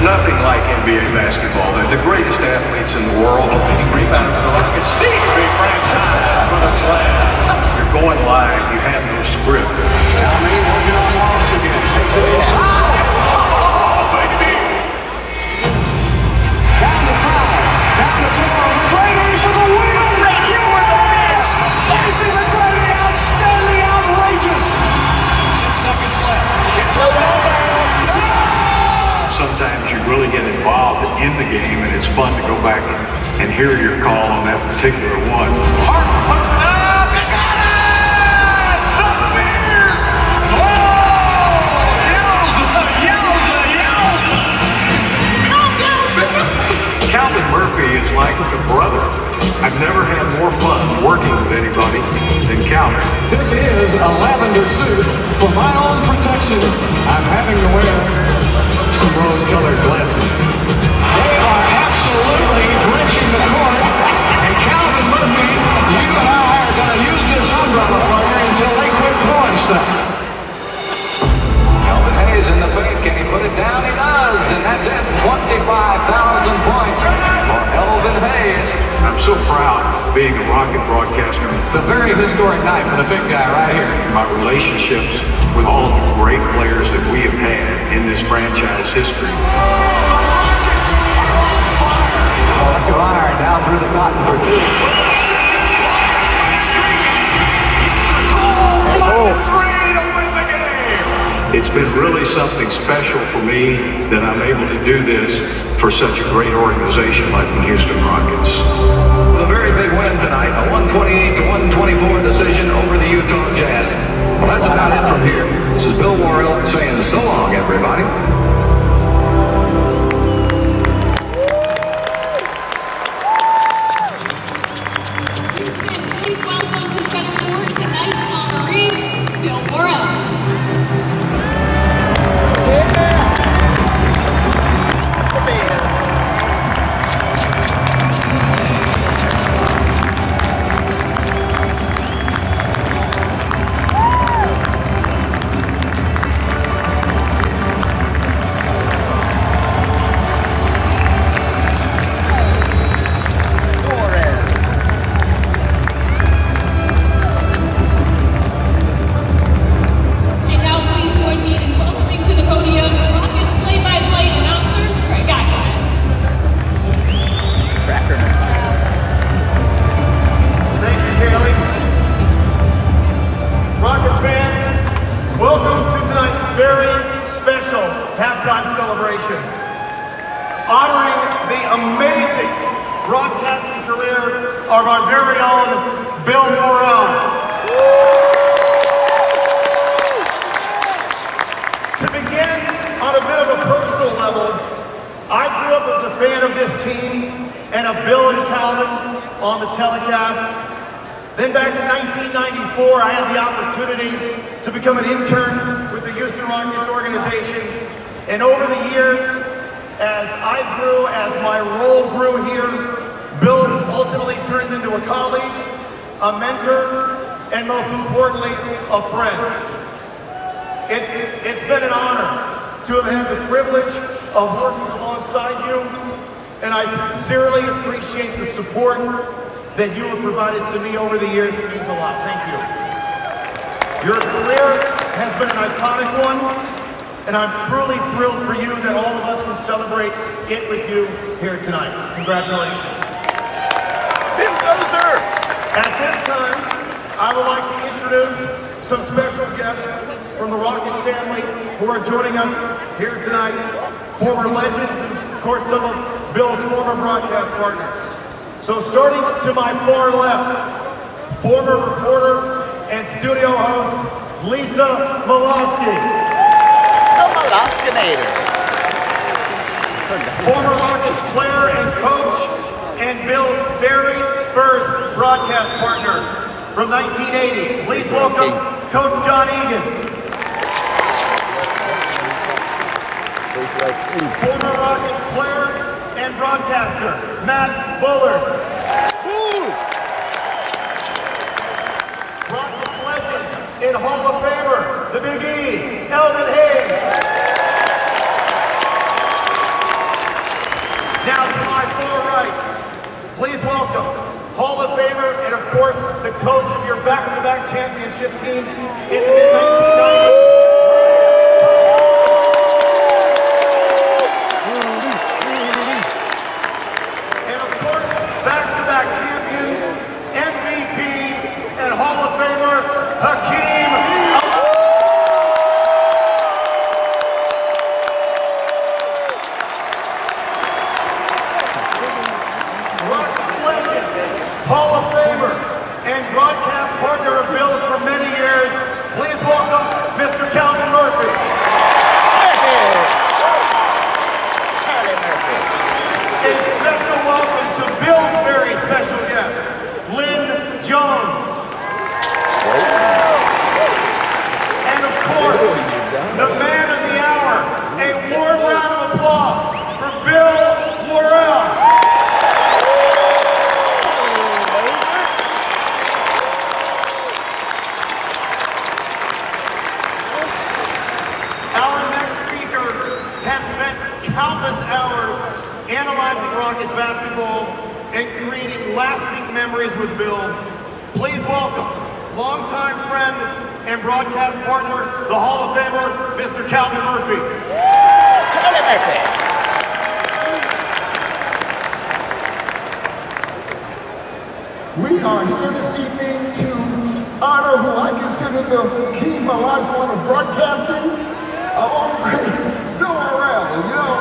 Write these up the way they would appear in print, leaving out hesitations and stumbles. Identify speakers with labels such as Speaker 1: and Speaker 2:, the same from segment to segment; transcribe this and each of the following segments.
Speaker 1: nothing like NBA basketball. They're the greatest athletes in the world.
Speaker 2: Rebound for the Rockets. Steve, big franchise for the Slams.
Speaker 1: You're going live. You have no script.
Speaker 2: Now they working on Wallace again. Takes it inside. Oh, baby. Down to 5. Down to 4. McGrady for the win. McGrady with the miss. Darcy McGrady, outstanding, outrageous. 6 seconds left. Gets the ball back.
Speaker 1: Sometimes you really get involved in the game, and it's fun to go back and hear your call on that particular one.
Speaker 2: Hart puts it up. They got it! The beer! Oh! Yowza! Yowza! Yowza! Calm down, baby!
Speaker 1: Calvin Murphy is like a brother. I've never had more fun working with anybody than Calvin.
Speaker 2: This is a lavender suit. For my own protection, I'm having to wear some rose-colored glasses. They are absolutely drenching the court. And Calvin Murphy, you and I are going to use this umbrella partner until they quit throwing stuff. Calvin Hayes in the paint. Can he put it down? He does. And that's it. 25,000 points for Calvin Hayes.
Speaker 1: I'm so proud of being a Rocket broadcaster.
Speaker 2: The very historic night for the big guy right here.
Speaker 1: My relationships with all of the great players that we have had in this franchise history.
Speaker 2: Iron down through the cotton for 2.
Speaker 1: It's been really something special for me that I'm able to do this for such a great organization like the Houston Rockets.
Speaker 2: A very big win tonight, a 128-124 decision over the Utah Jazz. Well, that's about it from here. This is Bill Worrell saying so long, everybody.
Speaker 3: Houston, please welcome to center court tonight's honoree, Bill Worrell.
Speaker 4: Halftime celebration, honoring the amazing broadcasting career of our very own Bill Worrell. To begin on a bit of a personal level, I grew up as a fan of this team and of Bill and Calvin on the telecasts. Then back in 1994, I had the opportunity to become an intern with the Houston Rockets organization. And over the years, as I grew, as my role grew here, Bill ultimately turned into a colleague, a mentor, and most importantly, a friend. It's been an honor to have had the privilege of working alongside you, and I sincerely appreciate the support that you have provided to me over the years. It means a lot. Thank you. Your career has been an iconic one, and I'm truly thrilled for you that all of us can celebrate it with you here tonight. Congratulations. At this time, I would like to introduce some special guests from the Rockets family who are joining us here tonight. Former legends and, of course, some of Bill's former broadcast partners. So starting to my far left, former reporter and studio host, Lisa Molosky. Former Rockets player and coach, and Bill's very first broadcast partner from 1980. Please welcome Coach John Egan. Former Rockets player and broadcaster, Matt Bullard. Rockets legend and Hall of Famer, the Big E, Elvin Hayes. championship teams in the mid-1990s. And of course, back-to-back champion, MVP, and Hall of Famer, Hakeem. Hall of Famer and broadcast partner of Bill's for many years. Please welcome Mr. Calvin Murphy. A special welcome to Bill's very special guest, Lynn Jones. And of course, the man of the hour, a warm round of applause for Bill Worrell. Countless hours analyzing Rockets basketball and creating lasting memories with Bill. Please welcome longtime friend and broadcast partner, the Hall of Famer, Mr. Calvin Murphy.
Speaker 5: We are here this evening to honor who I consider the king of my life on broadcasting, of all great, Bill Worrell. You know,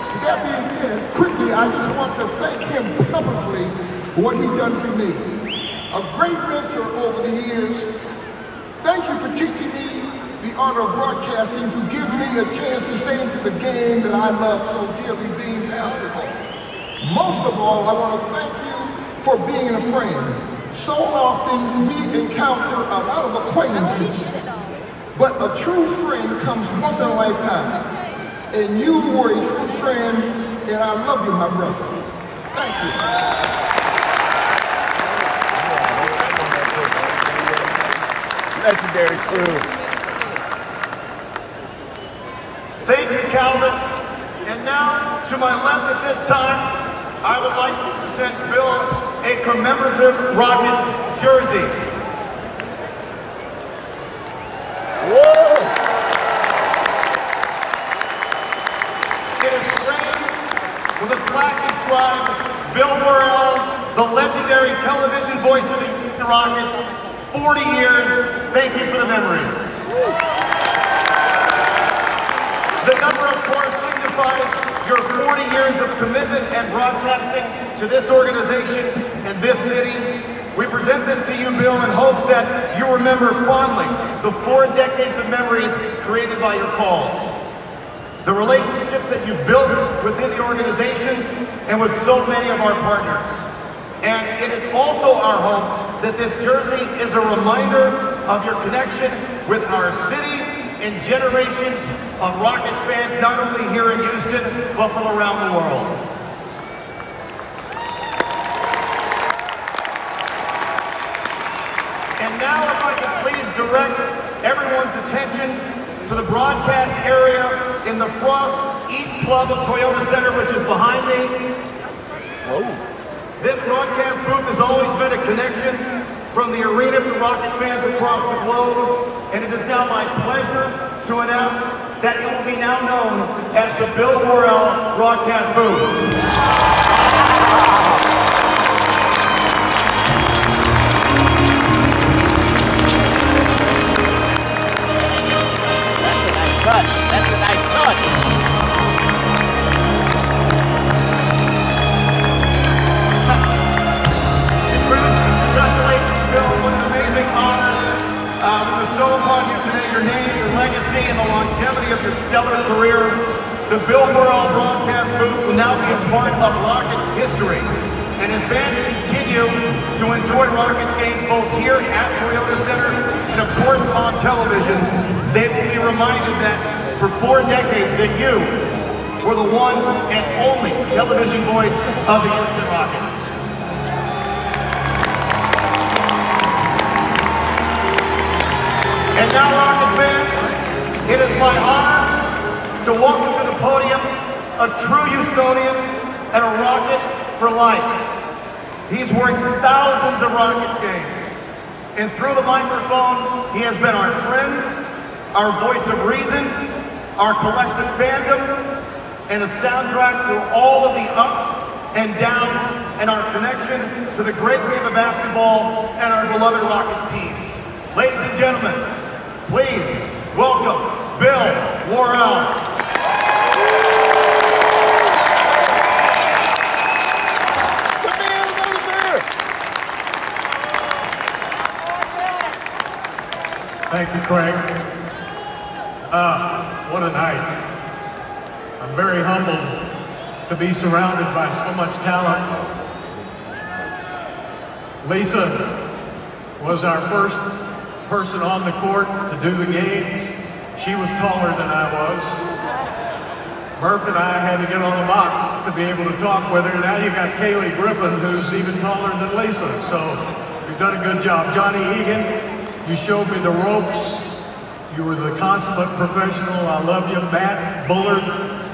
Speaker 5: with that being said, quickly, I just want to thank him publicly for what he's done for me. A great mentor over the years. Thank you for teaching me the art of broadcasting, to give me a chance to stay into the game that I love so dearly, being basketball. Most of all, I want to thank you for being a friend. So often we encounter a lot of acquaintances, but a true friend comes once in a lifetime. And you were a true friend, and I love you, my brother. Thank you.
Speaker 6: Legendary crew.
Speaker 4: Thank you, Calvin. And now, to my left at this time, I would like to present Bill a commemorative Rockets jersey.
Speaker 6: Whoa!
Speaker 4: It is framed with a plaque inscribed, Bill Worrell, the legendary television voice of the Houston Rockets, 40 years. Thank you for the memories. The number, of course, signifies your 40 years of commitment and broadcasting to this organization and this city. We present this to you, Bill, in hopes that you remember fondly the 4 decades of memories created by your calls. The relationships that you've built within the organization and with so many of our partners. And it is also our hope that this jersey is a reminder of your connection with our city and generations of Rockets fans, not only here in Houston, but from around the world. And now if I could please direct everyone's attention to the broadcast area in the Frost East Club of Toyota Center, which is behind me.
Speaker 6: Whoa.
Speaker 4: This broadcast booth has always been a connection from the arena to Rockets fans across the globe, and it is now my pleasure to announce that it will be now known as the Bill Worrell broadcast booth.
Speaker 6: That's a nice touch.
Speaker 4: Congratulations, Bill. What an amazing honor to bestow upon you today your name, your legacy, and the longevity of your stellar career. The Bill Worrell broadcast booth will now be a part of Rockets history. And as fans continue to enjoy Rockets games both here at Toyota Center and of course on television, they will be reminded that for 4 decades that you were the one and only television voice of the Houston Rockets. And now, Rockets fans, it is my honor to welcome to the podium a true Houstonian and a Rocket for life. He's worked thousands of Rockets games, And through the microphone, he has been our friend, our voice of reason, our collective fandom, and a soundtrack through all of the ups and downs and our connection to the great game of basketball and our beloved Rockets teams. Ladies and gentlemen, please welcome Bill Worrell.
Speaker 1: Thank you, Craig. What a night. I'm very humbled to be surrounded by so much talent. Lisa was our first person on the court to do the games. She was taller than I was. Murph and I had to get on the box to be able to talk with her. Now you got Kaylee Griffin, who's even taller than Lisa, so you've done a good job. Johnny Egan, you showed me the ropes. You were the consummate professional. I love you. Matt Bullard,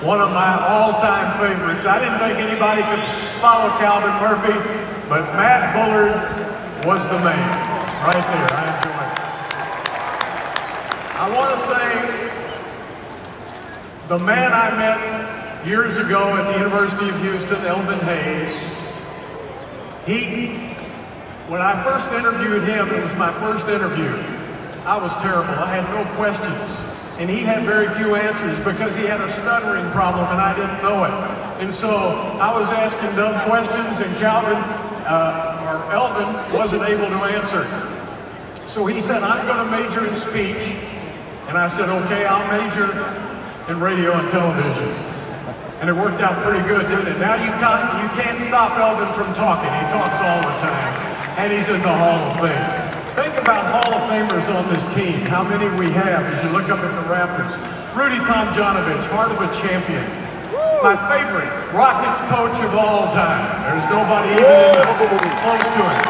Speaker 1: one of my all-time favorites. I didn't think anybody could follow Calvin Murphy, but Matt Bullard was the man. Right there, I enjoy it. I want to say, the man I met years ago at the University of Houston, Elvin Hayes, when I first interviewed him, it was my first interview. I was terrible. I had no questions. And he had very few answers because he had a stuttering problem and I didn't know it. And so I was asking dumb questions and Elvin wasn't able to answer. So he said, I'm going to major in speech. And I said, okay, I'll major in radio and television. And it worked out pretty good, didn't it? Now you can't stop Elvin from talking. He talks all the time. And he's in the Hall of Fame. Think about Hall of Famers on this team, how many we have as you look up at the rafters. Rudy Tomjanovich, heart of a champion. My favorite Rockets coach of all time. There's nobody even close to him.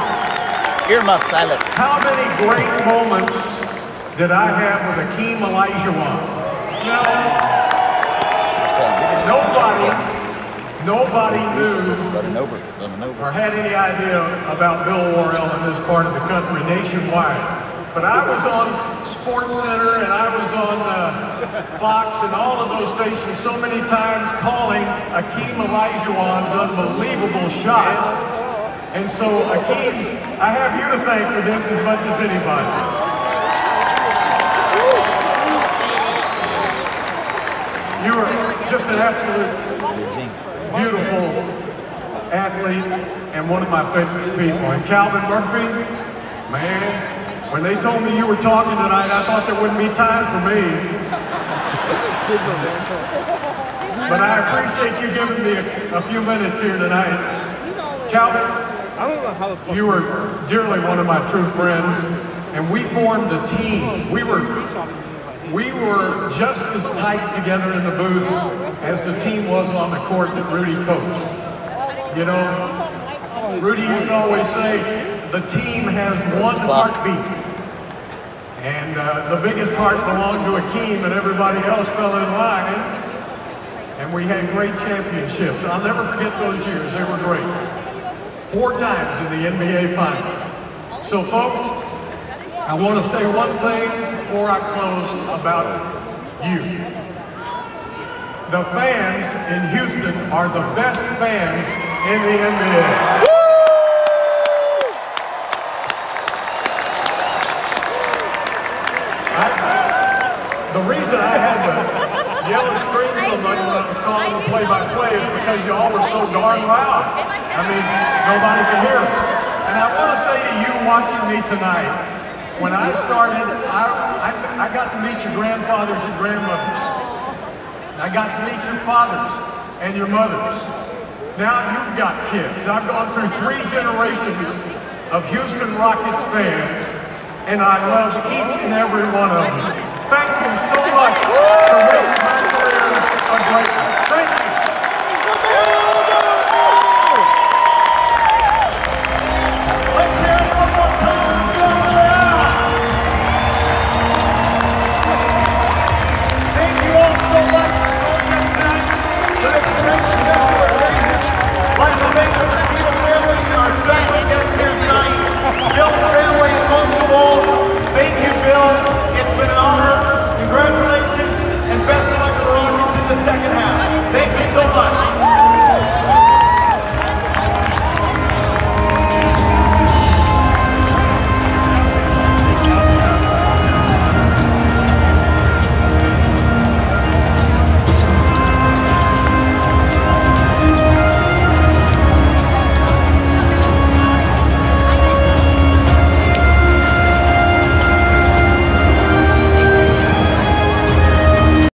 Speaker 6: Earmuff, Silas.
Speaker 1: How many great moments did I have with Akeem Olajuwon? You know, nobody knew or had any idea about Bill Worrell in this part of the country nationwide. But I was on SportsCenter and I was on Fox and all of those stations so many times calling Akeem Olajuwon's unbelievable shots. And so Akeem, I have you to thank for this as much as anybody. You are just an absolute beautiful athlete and one of my favorite people. And Calvin Murphy, man, when they told me you were talking tonight, I thought there wouldn't be time for me. But I appreciate you giving me a few minutes here tonight. Calvin, you were dearly one of my true friends, and we formed a team. We were just as tight together in the booth as the team was on the court that Rudy coached. You know, Rudy used to always say, the team has one heartbeat. And the biggest heart belonged to Akeem and everybody else fell in line. And we had great championships. I'll never forget those years, they were great. 4 times in the NBA Finals. So folks, I want to say one thing before I close about you. The fans in Houston are the best fans in the NBA. The reason I had to yell and scream so much when I was calling the play-by-play is because you all were so darn loud. I mean, nobody could hear us. And I want to say to you watching me tonight, when I started, I got to meet your grandfathers and grandmothers. I got to meet your fathers and your mothers. Now you've got kids. I've gone through 3 generations of Houston Rockets fans, and I love each and every one of them. Thank you so much for making my career